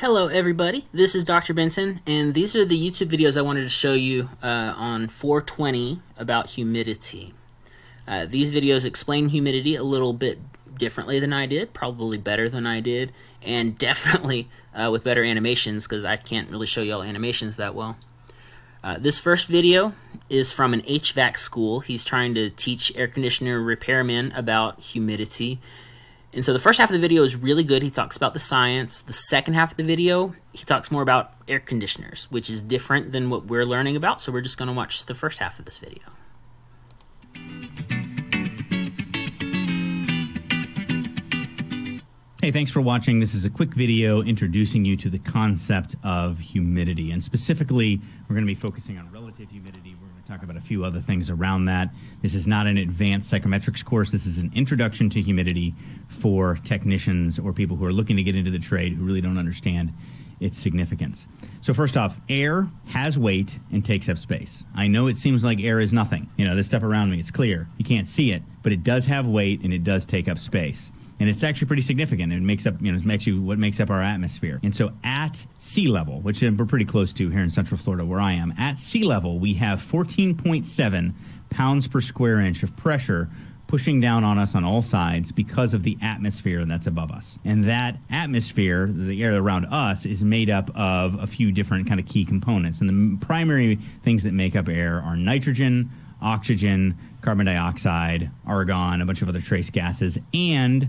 Hello everybody, this is Dr. Benson, and these are the YouTube videos I wanted to show you on 420 about humidity. These videos explain humidity a little bit differently than I did, probably better than I did, and definitely with better animations because I can't really show you all animations that well. This first video is from an HVAC school. He's trying to teach air conditioner repairmen about humidity. And so the first half of the video is really good. He talks about the science. The second half of the video, he talks more about air conditioners, which is different than what we're learning about. So we're just going to watch the first half of this video. Hey, thanks for watching. This is a quick video introducing you to the concept of humidity. And specifically, we're going to be focusing on relative humidity. We're going to talk about a few other things around that. This is not an advanced psychometrics course. This is an introduction to humidity for technicians or people who are looking to get into the trade who really don't understand its significance. So first off, air has weight and takes up space. I know it seems like air is nothing. You know, this stuff around me, it's clear. You can't see it, but it does have weight and it does take up space. And it's actually pretty significant. It makes up, it's actually what makes up our atmosphere. And so at sea level, which we're pretty close to here in Central Florida where I am, at sea level, we have 14.7 pounds per square inch of pressure pushing down on us on all sides because of the atmosphere that's above us. And that atmosphere, the air around us, is made up of a few different kind of key components. And the primary things that make up air are nitrogen, oxygen, carbon dioxide, argon, a bunch of other trace gases, and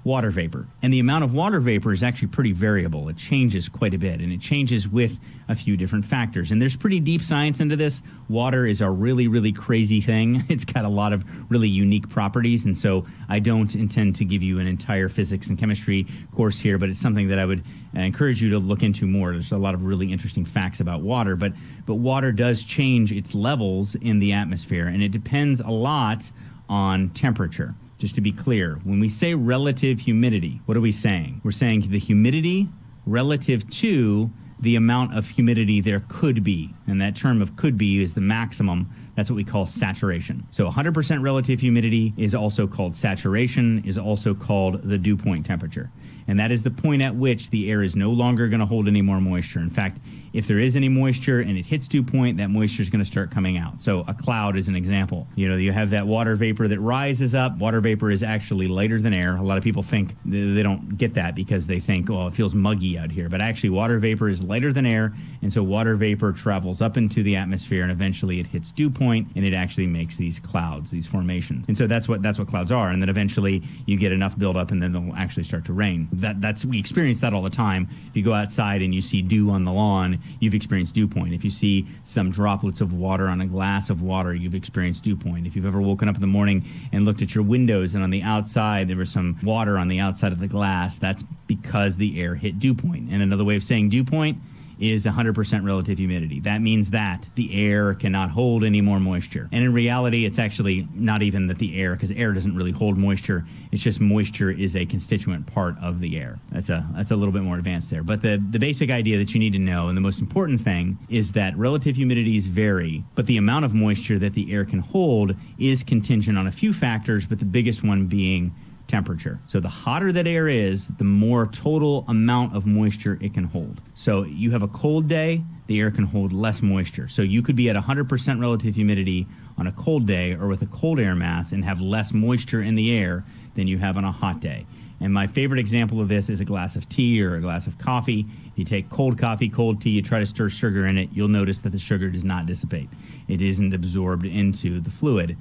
water vapor. And the amount of water vapor is actually pretty variable. It changes quite a bit, and it changes with a few different factors. And there's pretty deep science into this. Water is a really, really crazy thing. It's got a lot of really unique properties, and so I don't intend to give you an entire physics and chemistry course here, but it's something that I would encourage you to look into more. There's a lot of really interesting facts about water, but water does change its levels in the atmosphere, and it depends a lot on temperature. Just to be clear, when we say relative humidity, what are we saying? We're saying the humidity relative to the amount of humidity there could be. And that term of could be is the maximum. That's what we call saturation. So 100% relative humidity is also called saturation, is also called the dew point temperature. And that is the point at which the air is no longer going to hold any more moisture. In fact, if there is any moisture and it hits dew point, that moisture is going to start coming out. So a cloud is an example. You know, you have that water vapor that rises up. Water vapor is actually lighter than air. A lot of people think they don't get that because they think, oh, it feels muggy out here. But actually, water vapor is lighter than air, and so water vapor travels up into the atmosphere, and eventually it hits dew point, and it actually makes these clouds, these formations. And so that's what clouds are. And then eventually you get enough buildup, and then they'll actually start to rain. We experience that all the time. If you go outside and you see dew on the lawn, you've experienced dew point. If you see some droplets of water on a glass of water, you've experienced dew point. If you've ever woken up in the morning and looked at your windows and on the outside there was some water on the outside of the glass, that's because the air hit dew point. And another way of saying dew point is 100% relative humidity. That means that the air cannot hold any more moisture. And in reality, it's actually not even that the air, because air doesn't really hold moisture. It's just moisture is a constituent part of the air. That's a little bit more advanced there. But the basic idea that you need to know, and the most important thing, is that relative humidities vary, but the amount of moisture that the air can hold is contingent on a few factors, but the biggest one being temperature. So the hotter that air is, the more total amount of moisture it can hold. So you have a cold day, the air can hold less moisture. So you could be at 100% relative humidity on a cold day or with a cold air mass and have less moisture in the air than you have on a hot day. And my favorite example of this is a glass of tea or a glass of coffee. You take cold coffee, cold tea, you try to stir sugar in it, you'll notice that the sugar does not dissipate. It isn't absorbed into the fluid.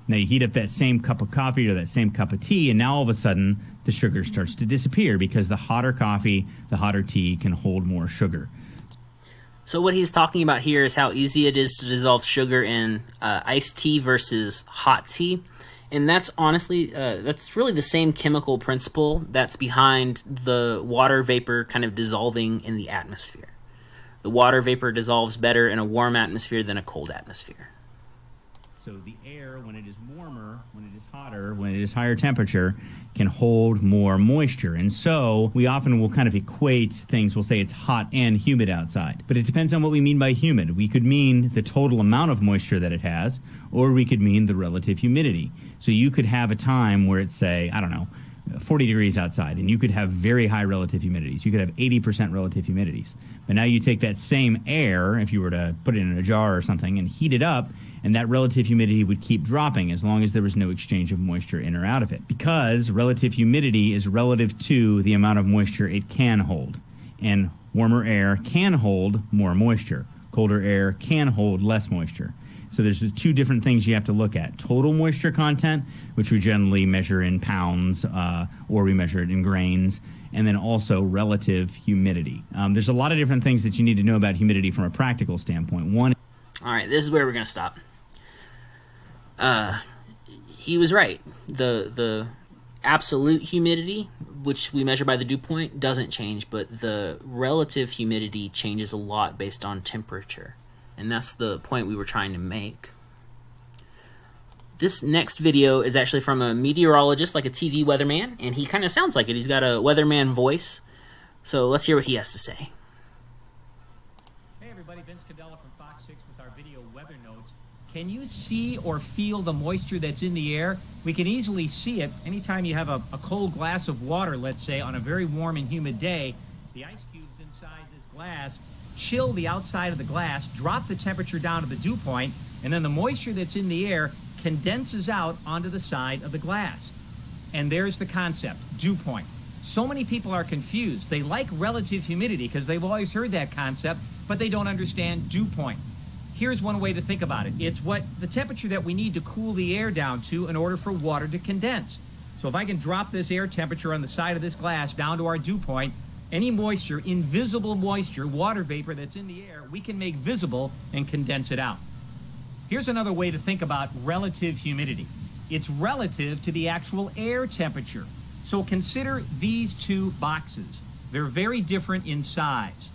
Now you heat up that same cup of coffee or that same cup of tea, and now all of a sudden the sugar starts to disappear because the hotter coffee, the hotter tea can hold more sugar. So what he's talking about here is how easy it is to dissolve sugar in iced tea versus hot tea. And that's honestly, that's really the same chemical principle that's behind the water vapor kind of dissolving in the atmosphere. The water vapor dissolves better in a warm atmosphere than a cold atmosphere. So the air, when it is warmer, when it is hotter, when it is higher temperature, can hold more moisture. And so we often will kind of equate things. We'll say it's hot and humid outside. But it depends on what we mean by humid. We could mean the total amount of moisture that it has, or we could mean the relative humidity. So you could have a time where it's, say, I don't know, 40 degrees outside, and you could have very high relative humidities. You could have 80% relative humidities. But now you take that same air, if you were to put it in a jar or something, and heat it up, and that relative humidity would keep dropping as long as there was no exchange of moisture in or out of it. Because relative humidity is relative to the amount of moisture it can hold. And warmer air can hold more moisture. Colder air can hold less moisture. So there's the two different things you have to look at. Total moisture content, which we generally measure in pounds, or we measure it in grains, and then also relative humidity. There's a lot of different things that you need to know about humidity from a practical standpoint. One. All right, this is where we're going to stop. He was right. The absolute humidity, which we measure by the dew point, doesn't change, but the relative humidity changes a lot based on temperature. And that's the point we were trying to make. This next video is actually from a meteorologist, like a TV weatherman, and he kind of sounds like it. He's got a weatherman voice. So let's hear what he has to say. Hey everybody, Vince Cadella from Fox 6 with our video weather notes. Can you see or feel the moisture that's in the air? We can easily see it anytime you have a cold glass of water, let's say, on a very warm and humid day. The ice cubes inside this glass chill the outside of the glass, drop the temperature down to the dew point, and then the moisture that's in the air condenses out onto the side of the glass. And there's the concept, dew point. So many people are confused. They like relative humidity because they've always heard that concept, but they don't understand dew point. Here's one way to think about it. It's what the temperature that we need to cool the air down to in order for water to condense. So if I can drop this air temperature on the side of this glass down to our dew point, any moisture, invisible moisture, water vapor that's in the air, we can make visible and condense it out. Here's another way to think about relative humidity. It's relative to the actual air temperature. So consider these two boxes. They're very different in size.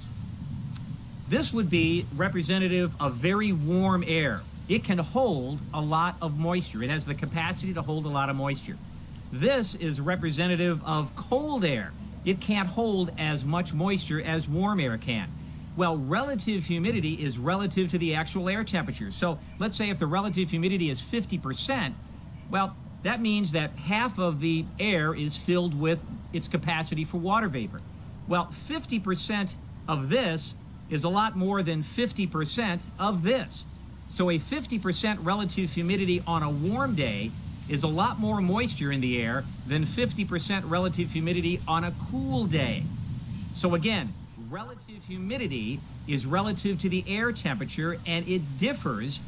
This would be representative of very warm air. It can hold a lot of moisture. It has the capacity to hold a lot of moisture. This is representative of cold air. It can't hold as much moisture as warm air can. Well, relative humidity is relative to the actual air temperature. So let's say if the relative humidity is 50%, well, that means that half of the air is filled with its capacity for water vapor. Well, 50% of this is a lot more than 50% of this. So a 50% relative humidity on a warm day is a lot more moisture in the air than 50% relative humidity on a cool day. So again, relative humidity is relative to the air temperature, and it differs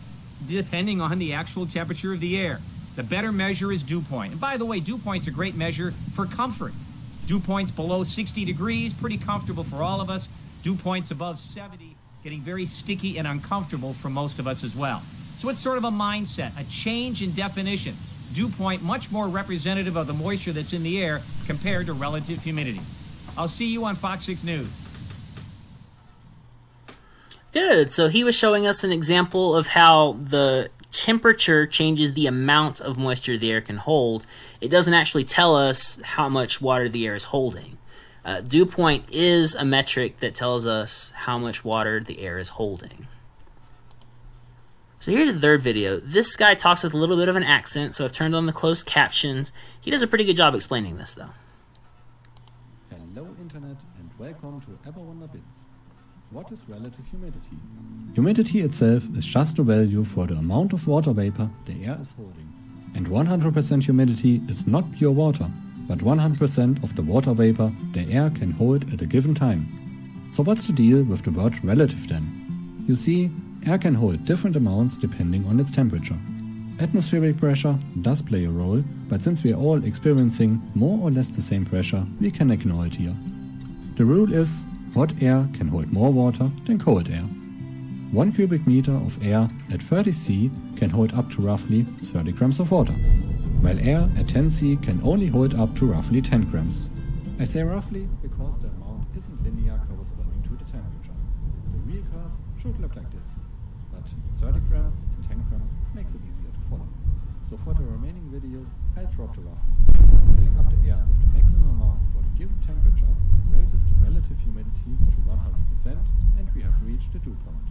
depending on the actual temperature of the air. The better measure is dew point. And by the way, dew point's a great measure for comfort. Dew point's below 60 degrees, pretty comfortable for all of us. Dew point's above 70, getting very sticky and uncomfortable for most of us as well. So it's sort of a mindset, a change in definition. Dew point much more representative of the moisture that's in the air compared to relative humidity. I'll see you on Fox 6 News. Good. So he was showing us an example of how the temperature changes the amount of moisture the air can hold. It doesn't actually tell us how much water the air is holding. Dew point is a metric that tells us how much water the air is holding. So here's the third video. This guy talks with a little bit of an accent, so I've turned on the closed captions. He does a pretty good job explaining this, though. Hello Internet and welcome to Ever Wonder Bits. What is relative humidity? Humidity itself is just a value for the amount of water vapor the air is holding. And 100% humidity is not pure water, but 100% of the water vapor the air can hold at a given time. So what's the deal with the word relative then? You see, air can hold different amounts depending on its temperature. Atmospheric pressure does play a role, but since we are all experiencing more or less the same pressure, we can ignore it here. The rule is, hot air can hold more water than cold air. 1 cubic meter of air at 30 C can hold up to roughly 30 grams of water, while air at 10 C can only hold up to roughly 10 grams. I say roughly because the amount isn't linear corresponding to the temperature. The real curve should look like this, but 30 grams and 10 grams makes it easier to follow. So for the remaining video, I'll drop the roughly. Filling up the air with the maximum amount for the given temperature raises the relative humidity to 100%, and we have reached the dew point.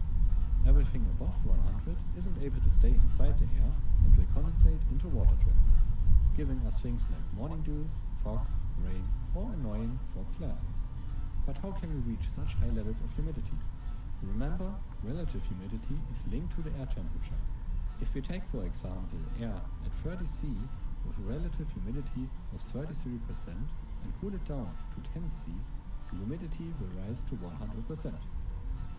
Everything above 100 isn't able to stay inside the air and will condensate into water droplets, giving us things like morning dew, fog, rain, or annoying fog classes. But how can we reach such high levels of humidity? Remember, relative humidity is linked to the air temperature. If we take, for example, air at 30 C with a relative humidity of 33% and cool it down to 10 C, the humidity will rise to 100%.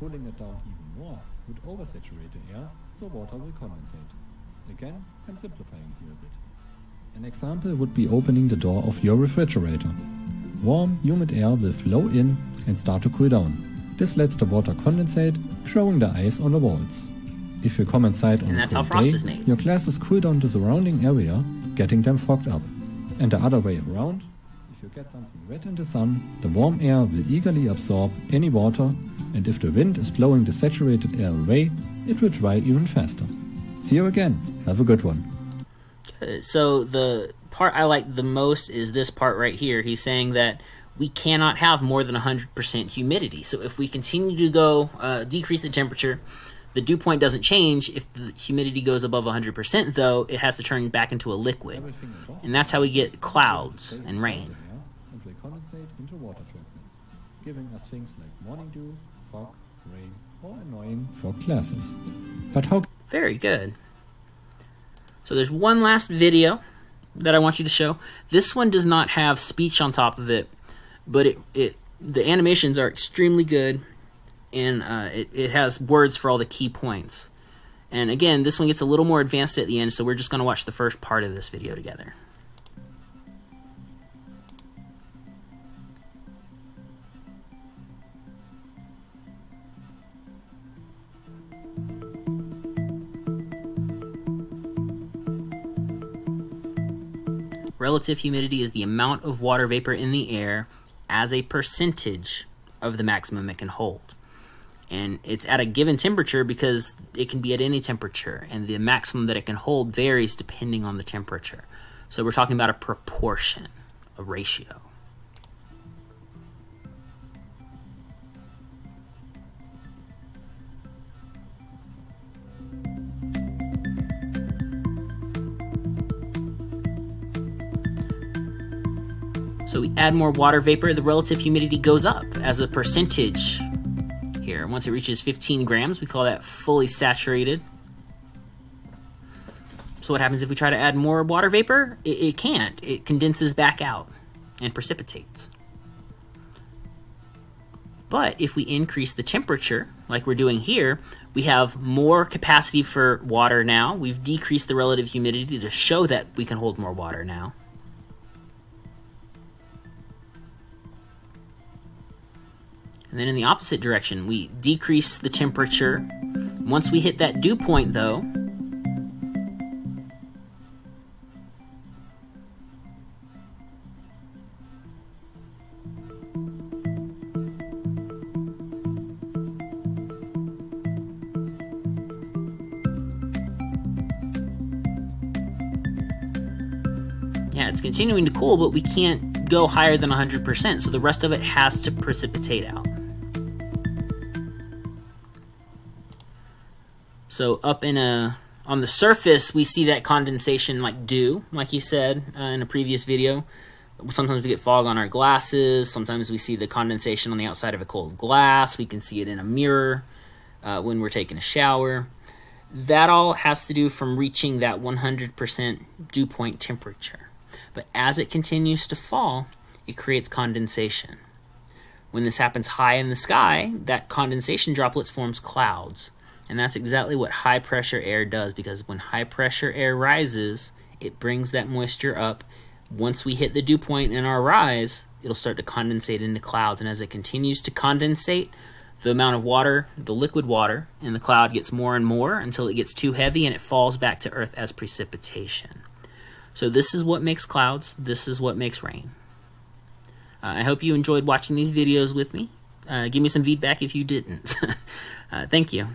Cooling it down even more would oversaturate the air, so water will condensate. Again, I'm simplifying here a bit. An example would be opening the door of your refrigerator. Warm, humid air will flow in and start to cool down. This lets the water condensate, growing the ice on the walls. If you come inside on a cold day, your glasses cool down the surrounding area, getting them fogged up. And the other way around, if you get something wet in the sun, the warm air will eagerly absorb any water, and if the wind is blowing the saturated air away, it will dry even faster. See you again. Have a good one. So the part I like the most is this part right here. He's saying that we cannot have more than 100% humidity. So if we continue to go decrease the temperature, the dew point doesn't change. If the humidity goes above 100% though, it has to turn back into a liquid. And that's how we get clouds and rain. And they condensate into water droplets, giving us things like morning dew, fog, rain, or annoying fog classes. But how... Very good. So there's one last video that I want you to show. This one does not have speech on top of it, but the animations are extremely good, and it has words for all the key points. And again, this one gets a little more advanced at the end, so we're just going to watch the first part of this video together. Relative humidity is the amount of water vapor in the air as a percentage of the maximum it can hold. And it's at a given temperature because it can be at any temperature, and the maximum that it can hold varies depending on the temperature. So we're talking about a proportion, a ratio. So we add more water vapor, the relative humidity goes up as a percentage here. Once it reaches 15 grams, we call that fully saturated. So what happens if we try to add more water vapor? It can't. It condenses back out and precipitates. But if we increase the temperature, like we're doing here, we have more capacity for water now. We've decreased the relative humidity to show that we can hold more water now. And then in the opposite direction, we decrease the temperature. Once we hit that dew point, though, yeah, it's continuing to cool, but we can't go higher than 100%, so the rest of it has to precipitate out. So up on the surface, we see that condensation like dew, like you said in a previous video. Sometimes we get fog on our glasses. Sometimes we see the condensation on the outside of a cold glass. We can see it in a mirror when we're taking a shower. That all has to do from reaching that 100% dew point temperature. But as it continues to fall, it creates condensation. When this happens high in the sky, that condensation droplets forms clouds. And that's exactly what high pressure air does, because when high pressure air rises, it brings that moisture up. Once we hit the dew point in our rise, it'll start to condensate into clouds. And as it continues to condensate, the amount of water, the liquid water in the cloud gets more and more until it gets too heavy and it falls back to Earth as precipitation. So this is what makes clouds. This is what makes rain. I hope you enjoyed watching these videos with me. Give me some feedback if you didn't. Thank you.